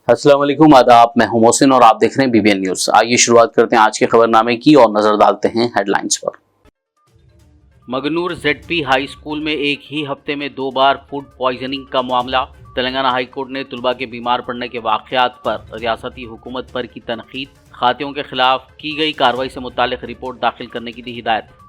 अस्सलाम वालेकुम, आदाब। मैं हूं मोहसिन और आप देख रहे हैं बीबीएन न्यूज। आइए शुरुआत करते हैं आज के खबरनामे की और नजर डालते हैं हेडलाइंस पर। मगनूर जेडपी हाई स्कूल में एक ही हफ्ते में 2 बार फूड पॉइजनिंग का मामला। तेलंगाना हाई कोर्ट ने तुलबा के बीमार पड़ने के वाकयात पर रियासती हुकूमत पर की तनकीद। खातियों के खिलाफ की गई कार्रवाई से मुतालिक रिपोर्ट दाखिल करने की दी हिदायत।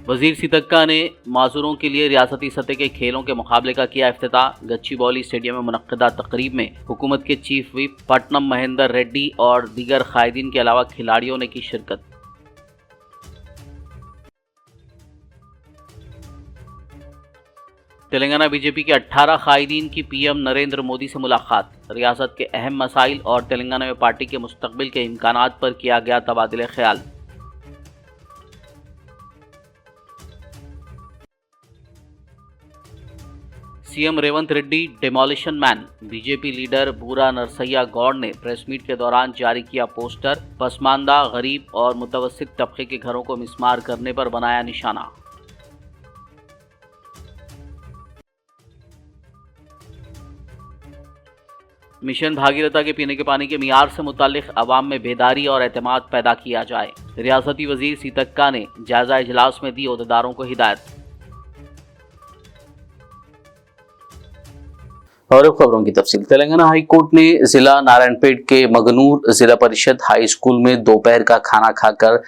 वजीर सीतक्का ने माजूरों के लिए रियासती सतह के खेलों के मुकाबले का किया इफ्तिताह। गच्चीबौली स्टेडियम में मुनक्किदा तकरीब में हुकूमत के चीफ व्हिप पट्टनम महेंदर रेड्डी और दीगर कायदीन के अलावा खिलाड़ियों ने की शिरकत। तेलंगाना बीजेपी के 18 कायदीन की पीएम नरेंद्र मोदी से मुलाकात। रियासत के अहम मसाइल और तेलंगाना में पार्टी के मुस्तकबिल के इम्कानात पर किया गया तबादले ख्याल। CM Revanth Reddy demolition man. BJP leader बूरा नरसैया गौड़ ने प्रेस मीट के दौरान जारी किया पोस्टर। पसमानदा, गरीब और मुतवस्सित तबके के घरों को मिस्मार करने पर बनाया निशाना। मिशन भागीरथा के पीने के पानी के मियार से मुतालिक अवाम में बेदारी और एतमाद पैदा किया जाए। रियासती वजीर सीतक्का ने जायजा इजलास में दी ओहदेदारों को हिदायत। और अब खबरों की तफसील। तेलंगाना हाई कोर्ट ने जिला नारायणपेट के मगनूर जिला परिषद हाई स्कूल में दोपहर का खाना खाकर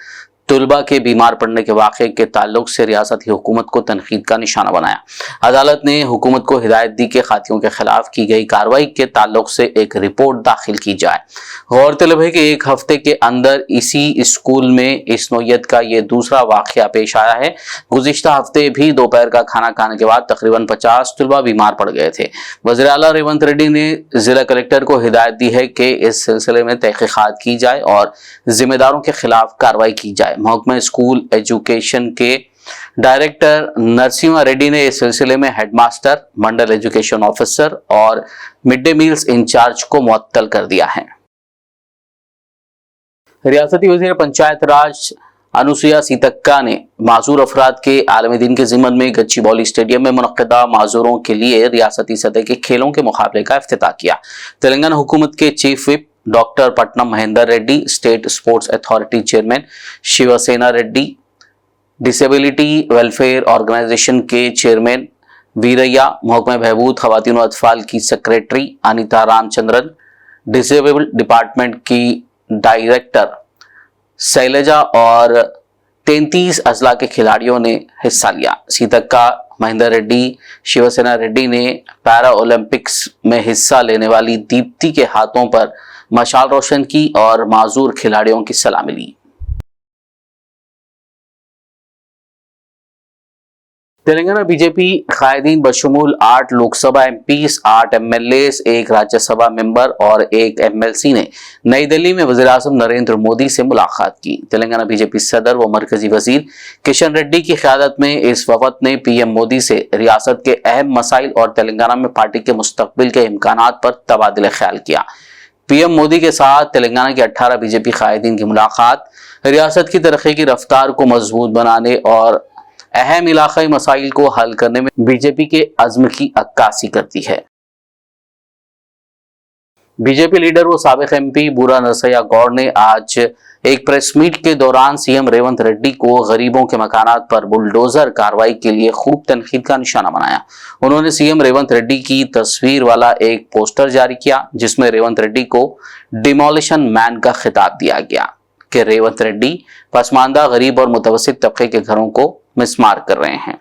तुलबा के बीमार पड़ने के वाक़े के ताल्लुक से रियासती हुकूमत को तनकीद का निशाना बनाया। अदालत ने हुकूमत को हिदायत दी कि खातियों के खिलाफ की गई कार्रवाई के ताल्लुक से एक रिपोर्ट दाखिल की जाए। गौरतलब है कि एक हफ्ते के अंदर इसी स्कूल में इस नौयत का ये दूसरा वाक़या पेश आया है। गुज़िश्ता हफ्ते भी दोपहर का खाना खाने के बाद तकरीबन 50 तुलबा बीमार पड़ गए थे। वज़ीर आला रेवंत रेड्डी ने जिला कलेक्टर को हिदायत दी है कि इस सिलसिले में तहकीकात की जाए और जिम्मेदारों के खिलाफ कार्रवाई की जाए। महकमा स्कूल एजुकेशन के डायरेक्टर नरसिम्हा रेड्डी ने इस सिलसिले में हेडमास्टर, मंडल एजुकेशन ऑफिसर और मिड डे मील्स इंचार्ज को मुअत्तल कर दिया है। रियासती वजीर पंचायत राज अनुसुया सीतक्का ने माजूर अफराद के आलमी दिन के ज़िम्मन में गच्चीबौली स्टेडियम में मुनक्किदा माजूरों के लिए रियासती सतह के खेलों के मुकाबले का इफ्तिताह किया। तेलंगाना हुकूमत के chief whip doctor Patnam Mahender Reddy, state sports authority chairman Shivasena Reddy, disability welfare organisation के चेयरमैन वीरैया, महकमा बहबूद खवातीन और अतफाल की secretary Anita Ramachandran, disabled department की डायरेक्टर शैलजा और 33 अजला के खिलाड़ियों ने हिस्सा लिया। सीतक्का, महेंदर रेड्डी, शिवसेना रेड्डी ने पैरा ओलंपिक्स में हिस्सा लेने वाली दीप्ति के हाथों पर मशाल रोशन की और माजूर खिलाड़ियों की सलामी ली। Telangana BJP कायदीन बशमूल 8 Lok Sabha MPs, 8 MLAs, 1 Rajya Sabha member और 1 एमएलसी ने नई दिल्ली में वज़ीर आज़म नरेंद्र मोदी से मुलाकात की। तेलंगाना बीजेपी सदर व मरकजी वजीर किशन रेड्डी की क़यादत में इस वफद ने पीएम मोदी से रियासत के अहम मसाइल और तेलंगाना में पार्टी के मुस्तकबिल के इम्कानात पर तबादला ख्याल किया। पीएम मोदी के साथ तेलंगाना के 18 बीजेपी कायदीन की मुलाकात रियासत की तरक्की की रफ्तार को मजबूत बनाने और अहम इलाकाई मसाइल को हल करने में बीजेपी के अज़्म की अक्कासी करती है। बीजेपी लीडर व साबिक एमपी बूरा नरसैया गौड़ ने आज एक प्रेस मीट के दौरान सीएम रेवंत रेड्डी को गरीबों के मकानात पर बुलडोजर कार्रवाई के लिए खूब तनकीद का निशाना बनाया। उन्होंने सीएम रेवंत रेड्डी की तस्वीर वाला एक पोस्टर जारी किया जिसमें रेवंत रेड्डी को डिमोलिशन मैन का खिताब दिया गया कि रेवंत रेड्डी पसमानदा, गरीब और मुतवस्सित तबके के घरों को मिस्मार कर रहे हैं।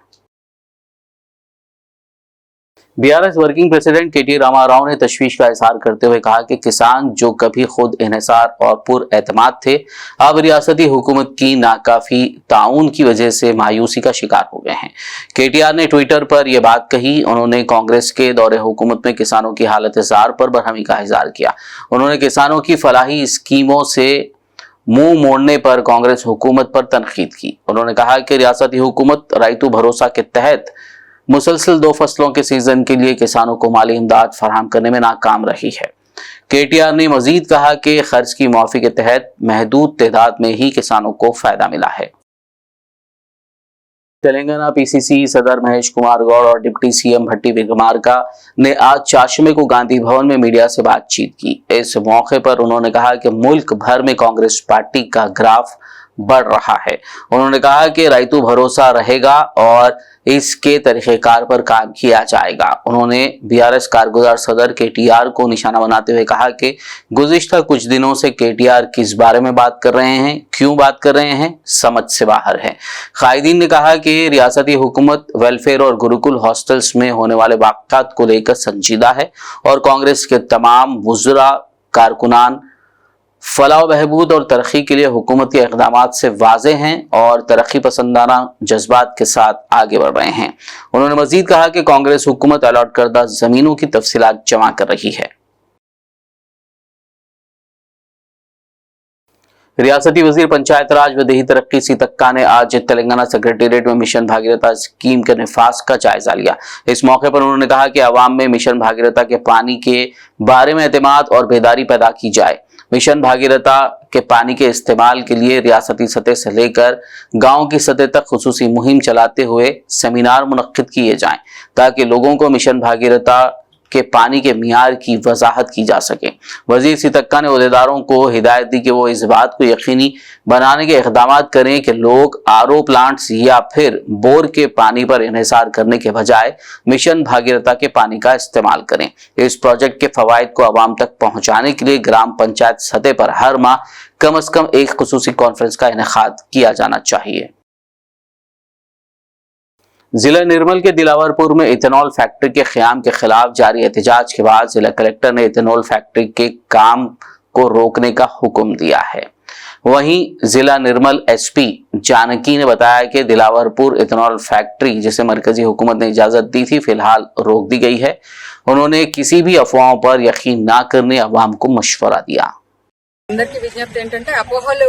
बीआरएस वर्किंग प्रेसिडेंट केटी रामाराव ने तशवीश का इजहार करते हुए कहा कि किसान जो कभी खुद इन्हिसार और पुरएतमाद थे, अब रियासती हुकूमत की नाकाफी ताउन की वजह से मायूसी का शिकार हो गए हैं। केटीआर ने ट्विटर पर यह बात कही। उन्होंने कांग्रेस के दौरे हुकूमत में किसानों की हालत जार पर बरहमी का इजहार किया। उन्होंने किसानों की फलाही स्कीमों से मुंह मोड़ने पर कांग्रेस हुकूमत पर तनकीद की। उन्होंने कहा कि रियासती हुकूमत राइतू भरोसा के तहत मुसलसल 2 फसलों के सीजन के लिए किसानों को माली इमदाद फराहम करने में नाकाम रही है। केटीआर ने मजीद कहा कि खर्च की मुआफी के तहत महदूद तादाद में ही किसानों को फायदा मिला है। तेलंगाना पीसीसी सदर महेश कुमार गौड़ और डिप्टी सीएम भट्टी विक्रमार्का ने आज चाशमे को गांधी भवन में मीडिया से बातचीत की। इस मौके पर उन्होंने कहा कि मुल्क भर में कांग्रेस पार्टी का ग्राफ बढ़ रहा है। उन्होंने कहा कि रायतू भरोसा रहेगा और इसके तरीकेकार पर काम किया जाएगा। उन्होंने बीआरएस कारगुजार सदर केटीआर को निशाना बनाते हुए कहा कि गुज़िश्ता कुछ दिनों से केटीआर किस बारे में बात कर रहे हैं, क्यों बात कर रहे हैं, समझ से बाहर है। कायदीन ने कहा कि रियासती हुकूमत वेलफेयर और गुरुकुल हॉस्टल्स में होने वाले वाक़यात को लेकर संजीदा है और कांग्रेस के तमाम वुज़रा कारकुनान फलाह बहबूद और तरक्की के लिए हुकूमत के इक़दामात से वाज़े हैं और तरक्की पसंदाना जज्बात के साथ आगे बढ़ रहे हैं। उन्होंने मजीद कहा कि कांग्रेस हुकूमत अलॉट करदा जमीनों की तफसीलात जमा कर रही है। रियासती वजीर पंचायत राज व देही तरक्की सीतक्का ने आज तेलंगाना सेक्रेटेरिएट में मिशन भागीरथ स्कीम के निफाज का जायजा लिया। इस मौके पर उन्होंने कहा कि अवाम में मिशन भागीरथ के पानी के बारे में एतमाद और बेदारी पैदा की जाए। मिशन भागीरथ के पानी के इस्तेमाल के लिए रियासती सतह से लेकर गांव की सतह तक खुसूसी मुहिम चलाते हुए सेमिनार मुनक्किद किए जाएं ताकि लोगों को मिशन भागीरथ के पानी के मियार की वजाहत की जा सके। वजीर सीतक्का ने ओहदेदारों को हिदायत दी कि वो इस बात को यकीनी बनाने के इक़दाम करें कि लोग आरओ प्लांट्स या फिर बोर के पानी पर इन्हिसार करने के बजाय मिशन भागीरथ के पानी का इस्तेमाल करें। इस प्रोजेक्ट के फवायद को आवाम तक पहुंचाने के लिए ग्राम पंचायत सतह पर हर माह कम अज कम एक खुसूसी कॉन्फ्रेंस का इनेकाद किया जाना चाहिए। जिला निर्मल के दिलावरपुर में इथेनॉल फैक्ट्री के क़याम के खिलाफ जारी एहतजाज के बाद जिला कलेक्टर ने इथेनॉल फैक्ट्री के काम को रोकने का हुक्म दिया है। वहीं जिला निर्मल एसपी जानकी ने बताया कि दिलावरपुर इथेनॉल फैक्ट्री जिसे मरकजी हुकूमत ने इजाजत दी थी फिलहाल रोक दी गई है। उन्होंने किसी भी अफवाहों पर यकीन न करने अवाम को मशवरा दिया। అందరికీ విజ్ఞప్తి ఏంటంటే అపోహలు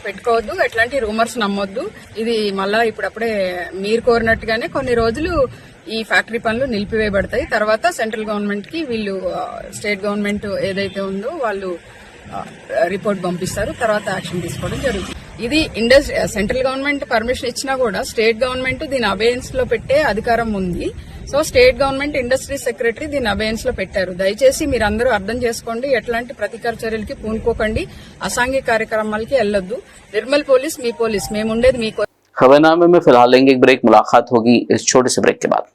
పెట్టుకోవద్దు, ఎట్లాంటి రూమర్స్ నమ్మొద్దు. ఇది మళ్ళా ఇప్పుడప్పుడే మీరు కోరినట్టుగానే కొన్ని రోజులు ఈ ఫ్యాక్టరీ పనులు నిలిపివేయబడతాయి. తర్వాత సెంట్రల్ గవర్నమెంట్ కి వీళ్ళు స్టేట్ గవర్నమెంట్ ఏదైతే ఉందో వాళ్ళు రిపోర్ట్ పంపిస్తారు. తర్వాత యాక్షన్ తీసుకోవడం జరుగుతుంది. ఇది సెంట్రల్ గవర్నమెంట్ పర్మిషన్ ఇచ్చినా కూడా స్టేట్ గవర్నమెంట్ దీని అబేయన్స్ లో పెట్టే అధికారం ఉంది. So state government industry secretary దీని అబేయన్స్ లో పెట్టారు. దయచేసి మీరందరూ అర్థం చేసుకోండి, ఎట్లాంటి ప్రతీకార చర్యలకి పూనుకోకండి, అసాంఘిక కార్యక్రమాలకి వెళ్ళొద్దు. నిర్మల్ పోలీస్ మీ పోలీస్, మేముండేది మీకు। खबरनामे में फिलहाल लेंगे एक ब्रेक, मुलाकात होगी इस छोटे से ब्रेक के बाद।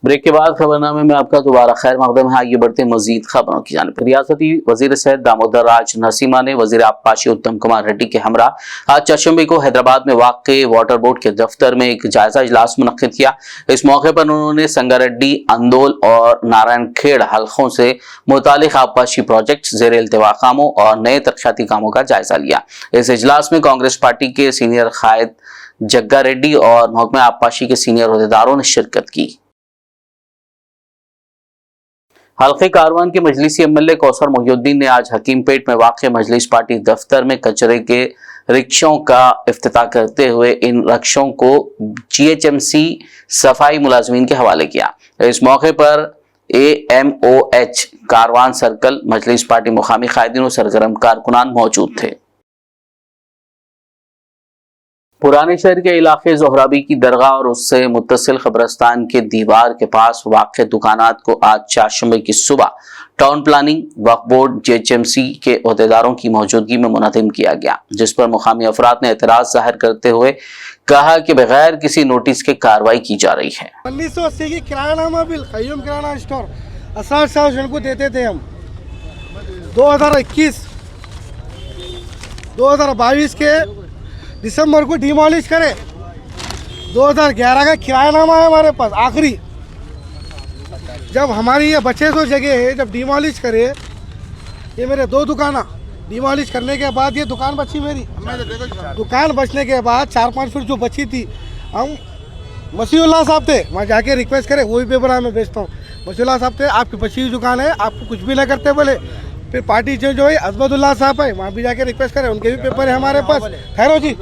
ब्रेक के बाद खबरनामे में आपका दोबारा खैर मकदम है। आगे बढ़ते मजीद खबरों की जानिब। रियासती वजीर सेहत दामोदर राज नरसिम्हा ने वजीर आबपाशी उत्तम कुमार रेड्डी के हमरा आज चौशंबे को हैदराबाद में वाक़े वाटर बोर्ड के दफ्तर में एक जायजा इजलास मुनक्किद किया। इस मौके पर उन्होंने संगारेड्डी, अंदोल और नारायणखेड़ हल्कों से मुतालिक आबपाशी प्रोजेक्ट, ज़ेर इल्तिवा कामों और नए तरक्याती कामों का जायजा लिया। इस इजलास में कांग्रेस पार्टी के सीनियर कायद जग्गा रेड्डी और महकमा आबपाशी के सीनियर अहदेदारों ने शिरकत की। हल्के कारवान के मजलिसी एमएलए कौसर मोहिउद्दीन ने आज हकीमपेट में वाक़े मजलिस पार्टी दफ्तर में कचरे के रिक्शों का इफ्तिताह करते हुए इन रिक्शों को जीएचएमसी सफाई मुलाजमीन के हवाले किया। इस मौके पर AMOH कारवान सर्कल, मजलिस पार्टी मुकामी कायदीन और सरगर्म कारकुनान मौजूद थे। पुराने शहर के इलाके जोहराबी की दरगाह और उससे मुत्तसिल कब्रस्तान के दीवार के पास वाक़े दुकानात को आज चारशंबे की सुबह टाउन प्लानिंग, वक्फ बोर्ड, JHMC के अहदेदारों की मौजूदगी में मुनज़्ज़म किया गया, जिस पर मुकामी अफराद ने एतराज़ जाहिर करते हुए कहा कि बगैर किसी नोटिस के कार्रवाई की जा रही है। 1980 की किराना बिल क़य्यूम किराना स्टोर 60 जन को देते थे हम। 2021 2022 के दिसंबर को डिमोलिश करे। 2011 का किरायानामा है हमारे पास, आखिरी जब हमारी ये बचे तो जगह है, जब डिमोलिश करे, ये मेरे 2 दुकान डिमोलिश करने के बाद ये दुकान बची मेरी। दुकान बचने के बाद 4-5 फीट जो बची थी, हम मसीहुल्लाह साहब थे, वहाँ जाके रिक्वेस्ट करे, वही पेपर मैं बेचता हूँ। मसीहुल्लाह साहब थे, आपकी बची हुई दुकान है, आपको कुछ भी नहीं करते बोले। फिर पार्टी चेंज हुई, अजमतुल्लाह साहब है, वहाँ भी जाके रिक्वेस्ट करें, उनके भी पेपर है हमारे पास। ठहरो जी,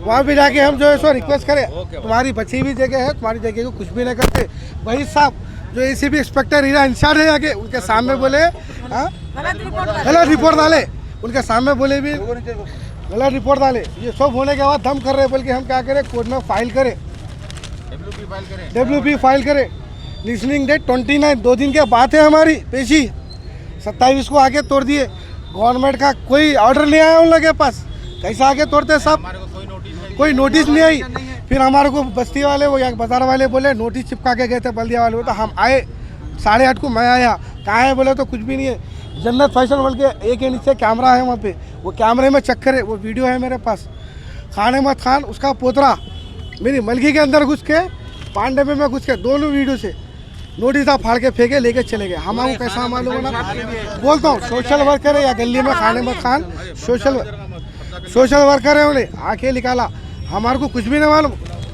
वहाँ भी जाके हम जो है सो रिक्वेस्ट करें, तुम्हारी बची हुई जगह है, तुम्हारी जगह को कुछ भी नहीं करते। वही साहब जो ACP इंस्पेक्टर हीरा इंचार्ज है आगे, उनके सामने बोले गलत रिपोर्ट डाले, उनके सामने बोले भी गलत रिपोर्ट डाले। ये सब होने के बाद दम कर रहे, बल्कि हम क्या करें, कोर्ट में फाइल करें, WP फाइल करें। लिसनिंग डेट 29, 2 दिन के बाद है हमारी पेशी। 27 को आगे तोड़ दिए। गवर्नमेंट का कोई ऑर्डर नहीं आया उन लोगों के पास, कैसे आगे तोड़ते सब, कोई नोटिस नहीं आई। फिर हमारे को बस्ती वाले, वो या बाजार वाले बोले नोटिस चिपका के गए थे, बल्दिया वाले। तो हम आए 8:30 को, मैं आया, कहाँ है बोले तो कुछ भी नहीं है। जन्नत फैशन बोल के एक के नीचे कैमरा है वहाँ पे, वो कैमरे में चेक करे, वो वीडियो है मेरे पास। खान अहमद खान उसका पोतरा मेरी मलगी के अंदर घुस के, पांडे में घुस के, दोनों वीडियो से नोटिस फाड़ के फेंके, लेके चले गए। हमारे कैसा मालूम होना, बोलता हूँ सोशल वर्कर है या गली में खान अहमद खान सोशल वर्कर है, उन्हें आके निकाला, हमारे को कुछ भी नहीं मालूम।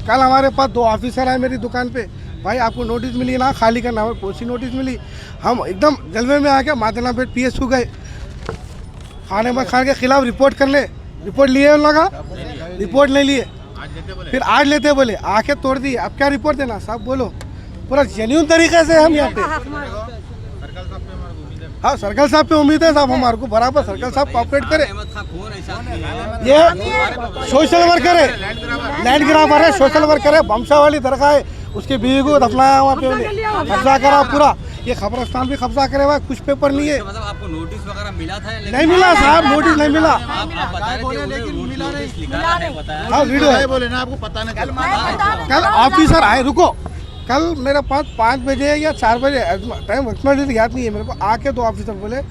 कल हमारे पास 2 ऑफिसर आए मेरी दुकान पे, भाई आपको नोटिस मिली ना, खाली करना है, कौन सी नोटिस मिली। हम एकदम जलवे में आके मादनापेट PSU गए, खान अहमद खान के खिलाफ रिपोर्ट करने। रिपोर्ट लिए उन लोग, रिपोर्ट नहीं लिए, फिर आज लेते बोले, आके तोड़ दी। अब क्या रिपोर्ट देना साहब, बोलो। पूरा जेन्युइन तरीके से हम यहाँ पे, हाँ सर्कल साहब पे उम्मीद है साहब, हमारे को बराबर सर्कल साहब कॉपरेट करे। ये सोशल वर्कर है, लैंड ग्राबर है, सोशल वर्कर है, बमशा वाली दरगाह है, उसके बीवी को दफनाया वहाँ पे, उन्हें कब्जा करा पूरा। ये खबरस्तान भी कब्जा करे हुआ, कुछ पेपर नहीं है। मतलब आपको नोटिस वगैरह मिला था? नहीं मिला साहब, नोटिस नहीं मिला। हाँ वीडियो है, बोले ना आपको पता नहीं। कल ऑफिसर आए, रुको, कल मेरे पास 5 बजे या 4 बजे, टाइम याद नहीं है मेरे को, आके 2 ऑफिसर बोले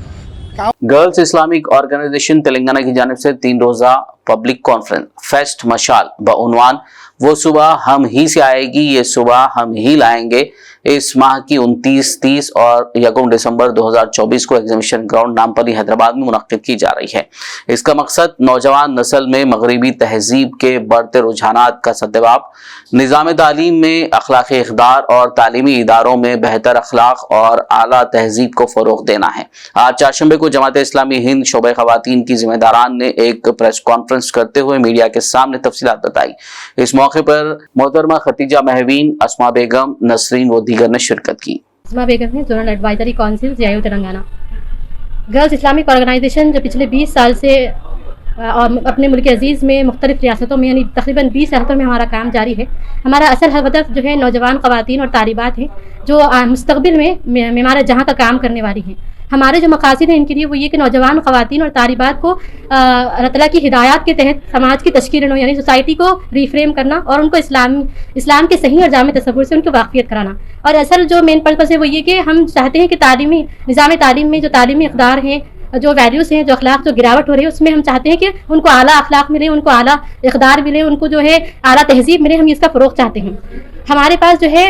गर्ल्स इस्लामिक ऑर्गेनाइजेशन तेलंगाना की जानिब से 3 रोजा पब्लिक कॉन्फ्रेंस फेस्ट मशाल बउनवान वो सुबह हम ही से आएगी, ये सुबह हम ही लाएंगे, इस माह की 29, 30 और 1 दिसंबर 2024 को एग्जीबिशन ग्राउंड नामपली हैदराबाद में मुनक्किद की जा रही है। इसका मकसद नौजवान नस्ल में मगरबी तहजीब के बढ़ते रुझानात का सद्जवाब, निज़ाम तालीम में अखलाक़ी इक़दार और तालीमी इदारों में बेहतर अखलाक और आला तहजीब को फ़रोग़ देना है। आज चारशंबे को जमात इस्लामी हिंद शोबे ख़वातीन की जिम्मेदारान ने एक प्रेस कॉन्फ्रेंस करते हुए मीडिया के सामने तफसीलात बताई। इस मौके पर मोहतरमा खतीजा महवीन, अस्मा बेगम, नसरीन व दीगर ने शिरकत की। अस्मा बेगम है, zonal advisory council JIO Telangana. Girls Islamic organisation जो पिछले 20 साल से अपने मुल्क अजीज़ में मुख्तलिफ रियासतों में, यानी तकरीबन 20 रियासतों में हमारा काम जारी है। हमारा असल हदफ जो है नौजवान ख़वातीन और तालिबात हैं जो मुस्तक़बिल में मेमार जहाँ का काम करने वाली हैं। हमारे जो मकासद हैं इनके लिए वो ये कि नौजवान ख़वातीन और तालिबात को अल्लाह ताला की हिदायत के तहत समाज की तश्कील, यानी सोसाइटी को रिफ्रेम करना और उनको इस्लाम के सही और जामे तसव्वुर से उनको वाक़ियत कराना। और असल जो मेन पर्पस है वो ये कि हम चाहते हैं कि तालीमी निज़ाम तालीम में जो तालीमी इक़दार हैं, जो वैल्यूज़ हैं, जो अखलाक जो गिरावट हो रही है, उसमें हम चाहते हैं कि उनको आला अखलाक मिले, उनको आला इक़दार मिले, उनको जो है आला तहजीब मिले। हम इसका फ़रोग़ चाहते हैं। हमारे पास जो है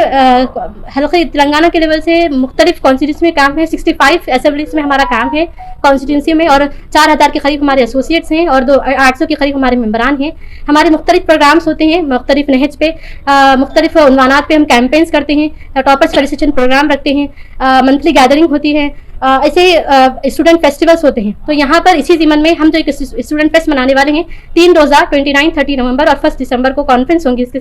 हल्के तेलंगाना के लेवल से मुख्तलिफ कॉन्स्टिट्यूंसी में काम है। 65 असेंबलीज में हमारा काम है कॉन्स्टिट्यूंसी में, और 4000 के करीब हमारे एसोसिएट्स हैं और 800 के करीब हमारे मेम्बरान हैं। हमारे मुख्तलिफ प्रोग्राम्स होते हैं, मुख्तलिफ नहज पे मुख्तलिफ उन्वानात पे हम कैंपेन्स करते हैं, टॉपर्स फेलिसिटेशन प्रोग्राम रखते हैं, मंथली गैदरिंग होती है, ऐसे स्टूडेंट फेस्टिवल्स होते हैं। तो यहाँ पर इसी ज़िमन में हम जो एक स्टूडेंट फेस्ट मनाने वाले हैं, 3 रोज़ा 29, 30 नवंबर और 1 दिसंबर को कॉन्फ्रेंस होंगी इस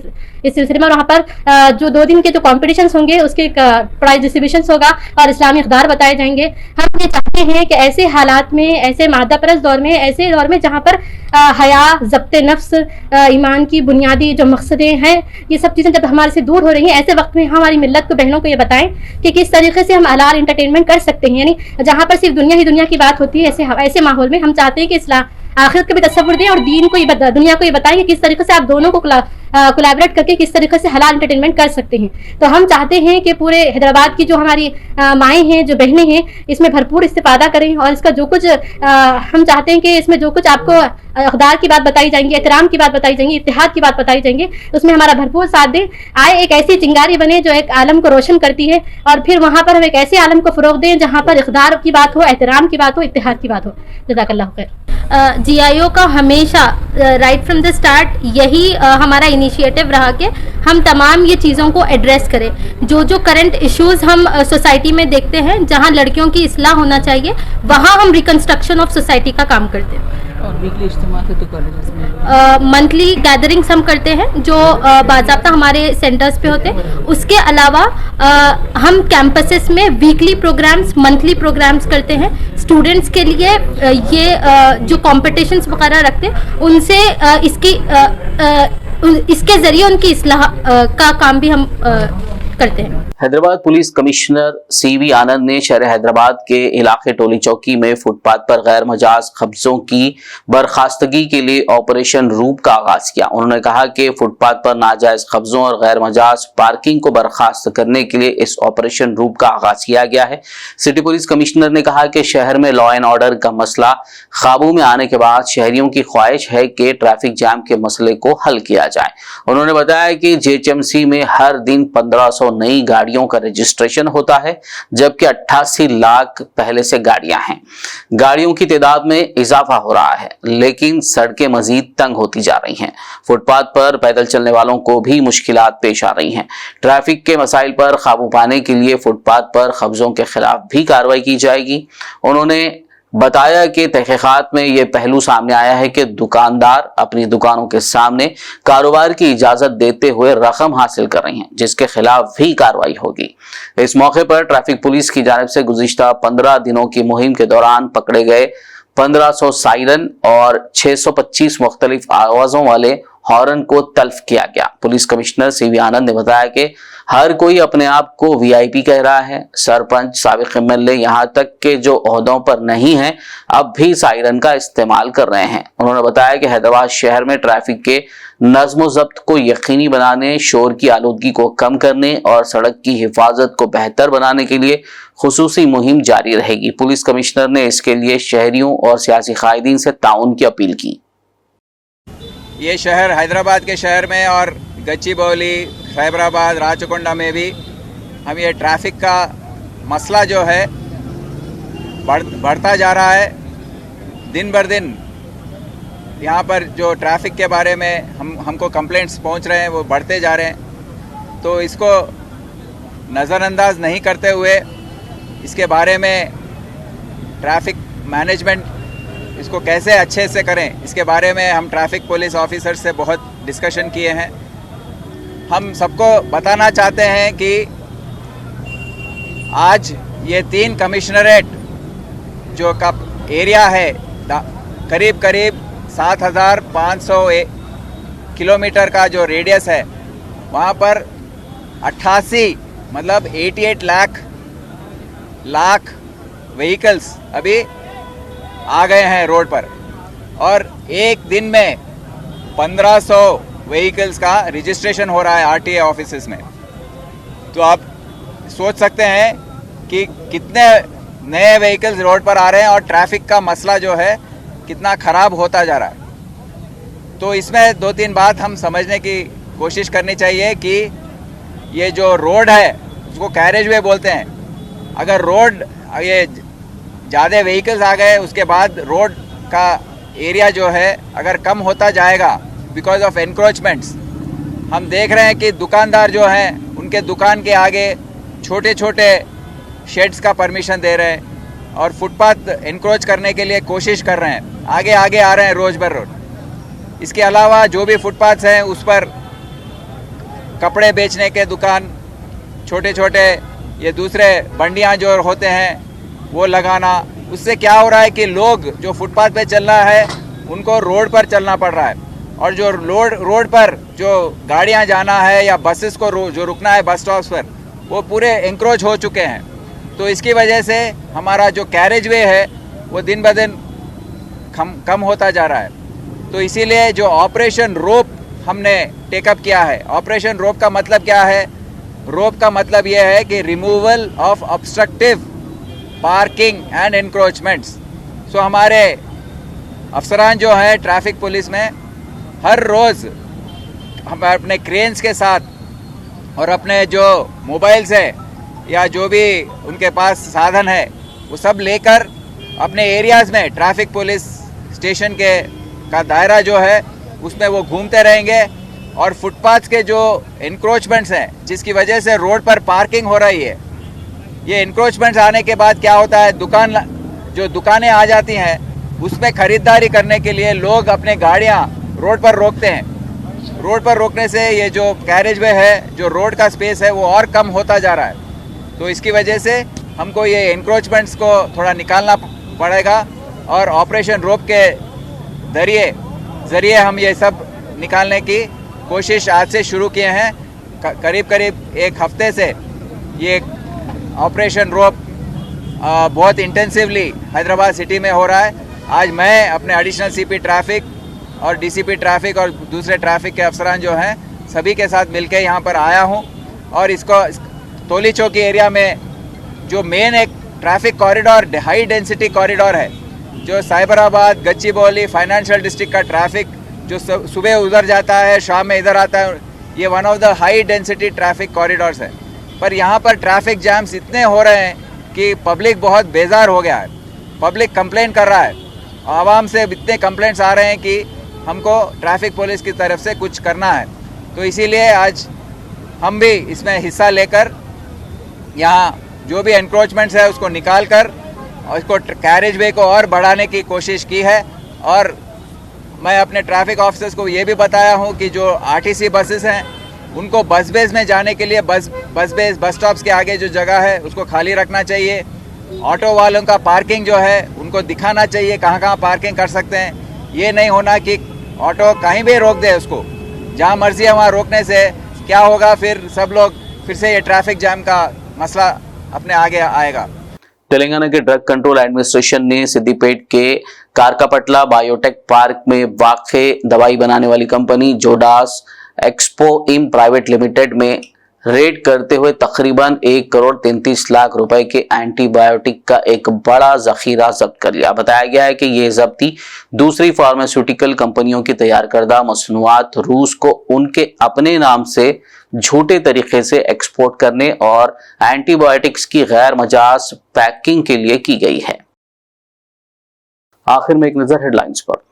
सिलसिले में। और वहाँ पर जो 2 दिन के जो कॉम्पिटिशन्स होंगे उसके प्राइज डिस्ट्रीब्यूशन होगा और इस्लामी इक़दार बताए जाएंगे। हम ये चाहते हैं कि ऐसे हालात में, ऐसे मादा परस्त दौर में, ऐसे दौर में जहाँ पर हया, ज़ब्त नफ्स, ईमान की बुनियादी जो मकसदें हैं, ये सब चीज़ें जब हमारे से दूर हो रही हैं, ऐसे वक्त में हमारी मिल्लत को, बहनों को ये बताएं कि किस तरीके से हम हलाल इंटरटेनमेंट कर सकते हैं। यानी जहाँ पर सिर्फ दुनिया ही दुनिया की बात होती है, ऐसे माहौल में हम चाहते हैं कि इस्लाम आखिरत का भी तसव्वुर दें और दीन को दुनिया को ये बताएं कि किस तरीके से आप दोनों को कोलैबोरेट करके किस तरीके से हलाल एंटरटेनमेंट कर सकते हैं। तो हम चाहते हैं कि पूरे हैदराबाद की जो हमारी माएँ हैं, जो बहनें हैं, इसमें भरपूर इस्तिफादा करें और इसका जो कुछ हम चाहते हैं कि इसमें जो कुछ आपको इक़दार की बात बताई जाएंगी, एहतराम की बात बताई जाएंगी, इत्तेहाद की बात बताई जाएंगी, उसमें हमारा भरपूर साथ दें। आए एक ऐसी चिंगारी बने जो एक आलम को रोशन करती है, और फिर वहाँ पर हम एक ऐसे आलम को फ़रोग़ दें जहाँ पर इक़दार की बात हो, एहतराम की बात हो, इत्तेहाद की बात हो। जज़ाकल्लाहु खैर। GIO का हमेशा राइट फ्रॉम द स्टार्ट यही हमारा इनिशिएटिव रहा कि हम तमाम ये चीज़ों को एड्रेस करें। जो करंट इश्यूज़ हम सोसाइटी में देखते हैं, जहाँ लड़कियों की इस्लाह होना चाहिए, वहाँ हम रिकन्स्ट्रक्शन ऑफ सोसाइटी का काम करते हैं। और वीकली इज्तिमा तो कॉलेजेस में मंथली गैदरिंग्स हम करते हैं जो बाज़ाब्ता हमारे सेंटर्स पे होते हैं। उसके अलावा हम कैंपसेस में वीकली प्रोग्राम्स, मंथली प्रोग्राम्स करते हैं। स्टूडेंट्स के लिए ये जो कॉम्पिटिशन्स वगैरह रखते हैं, उनसे इसके ज़रिए उनकी इस्लाह का काम भी हम करते हैं। हैदराबाद पुलिस कमिश्नर CV आनंद ने शहर हैदराबाद के इलाके टोली चौकी में फुटपाथ पर गैर मजाज कब्जों की बर्खास्तगी के लिए ऑपरेशन रूप का आगाज किया। उन्होंने कहा कि फुटपाथ पर नाजायज कब्जों और गैर मजाज पार्किंग को बर्खास्त करने के लिए इस ऑपरेशन रूप का आगाज किया गया है। सिटी पुलिस कमिश्नर ने कहा कि शहर में लॉ एंड ऑर्डर का मसला काबू में आने के बाद शहरियों की ख्वाहिश है कि ट्रैफिक जाम के मसले को हल किया जाए। उन्होंने बताया कि JHMC में हर दिन 1500 नई गाड़ियों का रजिस्ट्रेशन होता है, जबकि 88 लाख पहले से गाड़ियां हैं। गाड़ियों की तादाद में इजाफा हो रहा है, लेकिन सड़कें मजीद तंग होती जा रही हैं। फुटपाथ पर पैदल चलने वालों को भी मुश्किलात पेश आ रही हैं। ट्रैफिक के मसाइल पर काबू पाने के लिए फुटपाथ पर कब्जों के खिलाफ भी कार्रवाई की जाएगी। उन्होंने बताया कि तहकीकात में यह पहलू सामने आया है कि दुकानदार अपनी दुकानों के सामने कारोबार की इजाजत देते हुए रकम हासिल कर रहे हैं, जिसके खिलाफ भी कार्रवाई होगी। इस मौके पर ट्रैफिक पुलिस की जानिब से गुज़िश्ता 15 दिनों की मुहिम के दौरान पकड़े गए 1500 सायरन और 625 मुख्तलिफ आवाज़ों वाले हॉर्न को तल्फ किया गया। पुलिस कमिश्नर CV आनंद ने बताया कि हर कोई अपने आप को VIP कह रहा है। सरपंच, साबिक MLA, यहाँ तक के जो ओहदों पर नहीं हैं, अब भी सायरन का इस्तेमाल कर रहे हैं। उन्होंने बताया कि हैदराबाद शहर में ट्रैफिक के नज़्म ज़ब्त को यकीनी बनाने, शोर की आलूदगी को कम करने और सड़क की हिफाजत को बेहतर बनाने के लिए खुसूसी मुहिम जारी रहेगी। पुलिस कमिश्नर ने इसके लिए शहरियों और सियासी कायदीन से ताउन की अपील की। ये शहर हैदराबाद के शहर में और गच्चीबौली, खैबराबाद, राचकोंडा में भी हम ये ट्रैफिक का मसला जो है बढ़ता जा रहा है। दिन बर दिन यहाँ पर जो ट्रैफिक के बारे में हमको कंप्लेंट्स पहुँच रहे हैं वो बढ़ते जा रहे हैं। तो इसको नज़रअंदाज नहीं करते हुए इसके बारे में ट्रैफिक मैनेजमेंट इसको कैसे अच्छे से करें, इसके बारे में हम ट्रैफिक पुलिस ऑफिसर से बहुत डिस्कशन किए हैं। हम सबको बताना चाहते हैं कि आज ये 3 कमिश्नरेट जो का एरिया है, करीब 7,500 किलोमीटर का जो रेडियस है, वहाँ पर 88 मतलब 88 लाख व्हीकल्स अभी आ गए हैं रोड पर, और एक दिन में 1500 व्हीकल्स का रजिस्ट्रेशन हो रहा है RTA ऑफिसेस में। तो आप सोच सकते हैं कि कितने नए व्हीकल्स रोड पर आ रहे हैं और ट्रैफिक का मसला जो है कितना ख़राब होता जा रहा है। तो इसमें 2-3 बात हम समझने की कोशिश करनी चाहिए कि ये जो रोड है उसको कैरेजवे बोलते हैं। अगर रोड ये ज़्यादा व्हीकल्स आ गए, उसके बाद रोड का एरिया जो है अगर कम होता जाएगा बिकॉज ऑफ एनक्रोचमेंट्स, हम देख रहे हैं कि दुकानदार जो हैं उनके दुकान के आगे छोटे छोटे शेड्स का परमिशन दे रहे हैं और फुटपाथ एनक्रोच करने के लिए कोशिश कर रहे हैं, आगे आ रहे हैं रोज़ बर रोज। इसके अलावा जो भी फुटपाथ्स हैं उस पर कपड़े बेचने के दुकान, छोटे छोटे ये दूसरे बंडियाँ जो होते हैं वो लगाना, उससे क्या हो रहा है कि लोग जो फुटपाथ पे चलना है उनको रोड पर चलना पड़ रहा है, और जो रोड पर जो गाड़ियां जाना है या बसेस को जो रुकना है बस स्टॉप्स पर, वो पूरे एंक्रोच हो चुके हैं। तो इसकी वजह से हमारा जो कैरेजवे है वो दिन ब दिन कम होता जा रहा है। तो इसीलिए जो ऑपरेशन रोप हमने टेकअप किया है, ऑपरेशन रोप का मतलब क्या है? रोप का मतलब यह है कि removal of obstructive parking and encroachments. So हमारे अफसरान जो हैं ट्रैफिक पुलिस में हर रोज़ हम अपने क्रेन्स के साथ और अपने जो मोबाइल्स है या जो भी उनके पास साधन है वो सब लेकर अपने एरियाज़ में ट्रैफिक पुलिस स्टेशन का दायरा जो है उसमें वो घूमते रहेंगे और फुटपाथ के जो इंक्रोचमेंट्स हैं जिसकी वजह से रोड पर पार्किंग हो रही है, ये इंक्रोचमेंट्स आने के बाद क्या होता है, दुकानें आ जाती हैं, उसमें ख़रीदारी करने के लिए लोग अपने गाड़ियाँ रोड पर रोकते हैं। रोड पर रोकने से ये जो कैरेज वे है, जो रोड का स्पेस है वो और कम होता जा रहा है। तो इसकी वजह से हमको ये इंक्रोचमेंट्स को थोड़ा निकालना पड़ेगा और ऑपरेशन रोप के ज़रिए हम ये सब निकालने की कोशिश आज से शुरू किए हैं। करीब एक हफ्ते से ये ऑपरेशन रोप बहुत इंटेंसिवली हैदराबाद सिटी में हो रहा है। आज मैं अपने एडिशनल सीपी ट्रैफिक और डीसीपी ट्रैफिक और दूसरे ट्रैफिक के अफसरान जो हैं सभी के साथ मिलकर यहाँ पर आया हूँ और इसको तोली चौकी एरिया में जो मेन एक traffic corridor, high density corridor है, जो साइबराबाद, गच्चीबौली, फाइनेंशियल डिस्ट्रिक्ट का ट्रैफिक जो सुबह उधर जाता है, शाम में इधर आता है, ये one of the high density traffic corridors है। पर यहाँ पर ट्रैफिक जैम्स इतने हो रहे हैं कि पब्लिक बहुत बेजार हो गया है। पब्लिक कंप्लेन कर रहा है, आवाम से इतने कंप्लेंट्स आ रहे हैं कि हमको ट्रैफिक पुलिस की तरफ से कुछ करना है। तो इसीलिए आज हम भी इसमें हिस्सा लेकर यहाँ जो भी एनक्रोचमेंट्स है उसको निकाल कर और इसको कैरेज वे को और बढ़ाने की कोशिश की है। और मैं अपने ट्रैफिक ऑफिसर्स को ये भी बताया हूँ कि जो आरटीसी बसेस हैं उनको बस बेस में जाने के लिए बस स्टॉप्स के आगे जो जगह है उसको खाली रखना चाहिए। ऑटो वालों का पार्किंग जो है उनको दिखाना चाहिए कहाँ पार्किंग कर सकते हैं। ये नहीं होना कि ऑटो कहीं भी रोक दे, उसको जहाँ मर्जी है वहाँ रोकने से क्या होगा, फिर सब लोग फिर से ये ट्रैफिक जाम का मसला अपने आगे आएगा। तेलंगाना के ड्रग कंट्रोल एडमिनिस्ट्रेशन ने सिद्दीपेट के कारकापटला बायोटेक पार्क में वाक़े दवाई बनाने वाली कंपनी जोडास एक्सपो इम प्राइवेट लिमिटेड में रेड करते हुए तकरीबन 1,33,00,000 रुपए के एंटीबायोटिक का एक बड़ा जखीरा जब्त कर लिया। बताया गया है कि यह जब्ती दूसरी फार्मास्यूटिकल कंपनियों की तैयार करदा मसनूआत रूस को उनके अपने नाम से झूठे तरीके से एक्सपोर्ट करने और एंटीबायोटिक्स की गैर मजाज पैकिंग के लिए की गई है। आखिर में एक नजर हेडलाइंस पर।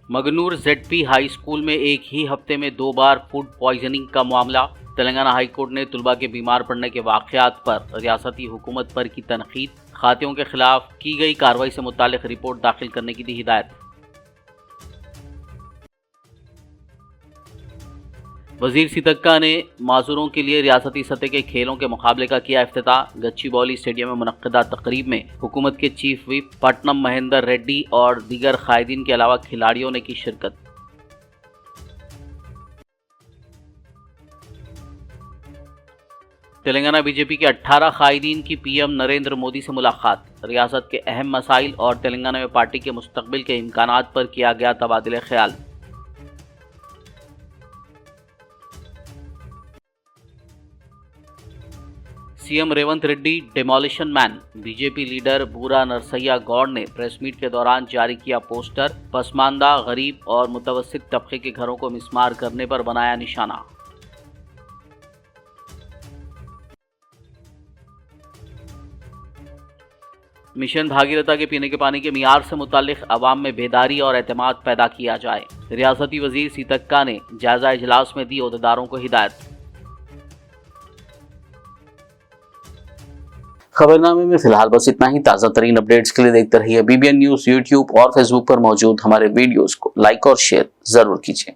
मगनूर ZP हाई स्कूल में एक ही हफ्ते में 2 बार फूड पॉइजनिंग का मामला। तेलंगाना हाई कोर्ट ने तुलबा के बीमार पड़ने के वाक़यात पर रियासती हुकूमत पर की तनकीद। खातियों के खिलाफ की गई कार्रवाई से मुतालिक रिपोर्ट दाखिल करने की दी हिदायत। वजीर सीतक्का ने माजूरों के लिए रियासती सतह के खेलों के मुकाबले का किया इफ्तिताह। गच्चीबौली स्टेडियम में मुनक्किदा तकरीब में हुकूमत के चीफ व्हिप पट्टनम महेंदर रेड्डी और दीगर कायदीन के अलावा खिलाड़ियों ने की शिरकत। तेलंगाना बीजेपी के 18 कायदीन की PM नरेंद्र मोदी से मुलाकात। रियासत के अहम मसाइल और तेलंगाना में पार्टी के मुस्तकबिल के इम्कानात पर किया गया तबादले ख्याल। CM Revanth Reddy demolition man. BJP leader बूरा नरसैया गौड़ ने प्रेस मीट के दौरान जारी किया पोस्टर। पसमानदा, गरीब और मुतवस्सित तबके के घरों को मिस्मार करने पर बनाया निशाना। मिशन भागीरथा के पीने के पानी के मियार से मुतालिक अवाम में बेदारी और एतमाद पैदा किया जाए। रियासती वजीर सीतक्का ने जायजा इजलास में दी ओहदेदारों को हिदायत। खबरनामे में फिलहाल बस इतना ही। ताज़ा तरीन अपडेट्स के लिए देखते रहिए BBN न्यूज़। यूट्यूब और फेसबुक पर मौजूद हमारे वीडियोस को लाइक और शेयर जरूर कीजिए।